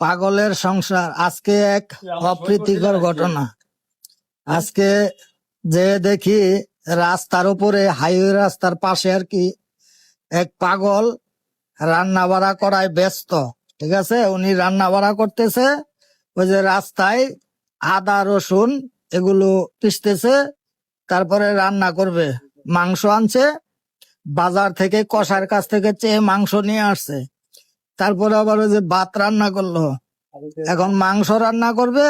পাগলের সংসার। আজকে এক অপ্রীতিকর ঘটনা। আজকে যে দেখি রাস্তার উপরে, হাইওয়ে রাস্তার পাশে আর কি, এক পাগল রান্না বাড়া করায় ব্যস্ত। ঠিক আছে, উনি রান্না বাড়া করতেছে, ওই যে রাস্তায় আদা রসুন এগুলো পিষতেছে, তারপরে রান্না করবে। মাংস আনছে বাজার থেকে, কষার কাছ থেকে চেয়ে মাংস নিয়ে আসছে। তারপরে আবার ওই যে ভাত রান্না করলো, এখন মাংস রান্না করবে।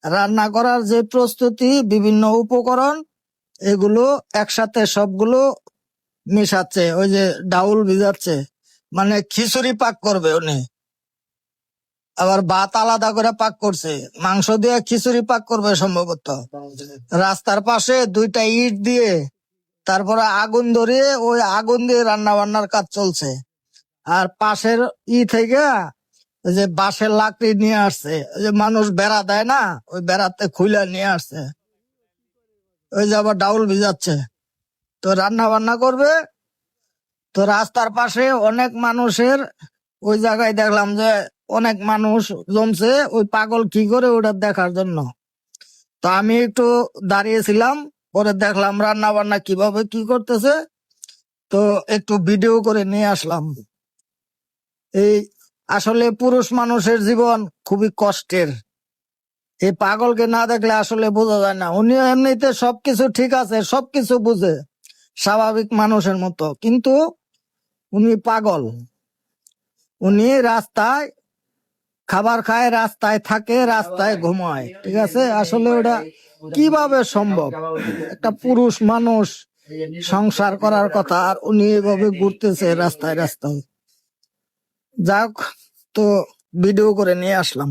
রান্না করার যে প্রস্তুতি, বিভিন্ন উপকরণ এগুলো একসাথে সবগুলো মিশাচ্ছে, ওই যে ডাউল ভিজাচ্ছে, মানে খিচুড়ি পাক করবে উনি। আবার ভাত আলাদা করে পাক করছে, মাংস দিয়ে খিচুড়ি পাক করবে সম্ভবত। রাস্তার পাশে দুইটা ইট দিয়ে, তারপরে আগুন ধরিয়ে ওই আগুন দিয়ে রান্না বান্নার কাজ চলছে। আর পাশের থেকে ওই যে বাঁশের লাকড়ি নিয়ে আসছে, ওই যে মানুষ বেড়া দেয় না, ওই বেড়াতে খুইলা নিয়ে আসছে। ওই যে আবার ডাউল ভিজাচ্ছে, তো রান্না বান্না করবে। তো রাস্তার পাশে অনেক মানুষের, ওই জায়গায় দেখলাম যে অনেক মানুষ জমছে ওই পাগল কি করে ওটা দেখার জন্য। তো আমি একটু দাঁড়িয়েছিলাম, পরে দেখলাম রান্না বান্না কিভাবে কি করতেছে, তো একটু ভিডিও করে নিয়ে আসলাম। এই আসলে পুরুষ মানুষের জীবন খুবই কষ্টের। এই পাগলকে না দেখলে আসলে বোঝা যায় না। উনিও এমনিতে সবকিছু ঠিক আছে, সবকিছু বুঝে স্বাভাবিক মানুষের মতো, কিন্তু উনি পাগল। উনি রাস্তায় খাবার খায়, রাস্তায় থাকে, রাস্তায় ঘুমায়। ঠিক আছে, আসলে ওটা কিভাবে সম্ভব? একটা পুরুষ মানুষ সংসার করার কথা, আর উনি এভাবে ঘুরতেছে রাস্তায় রাস্তায়। যাক, তো ভিডিও করে নিয়ে আসলাম।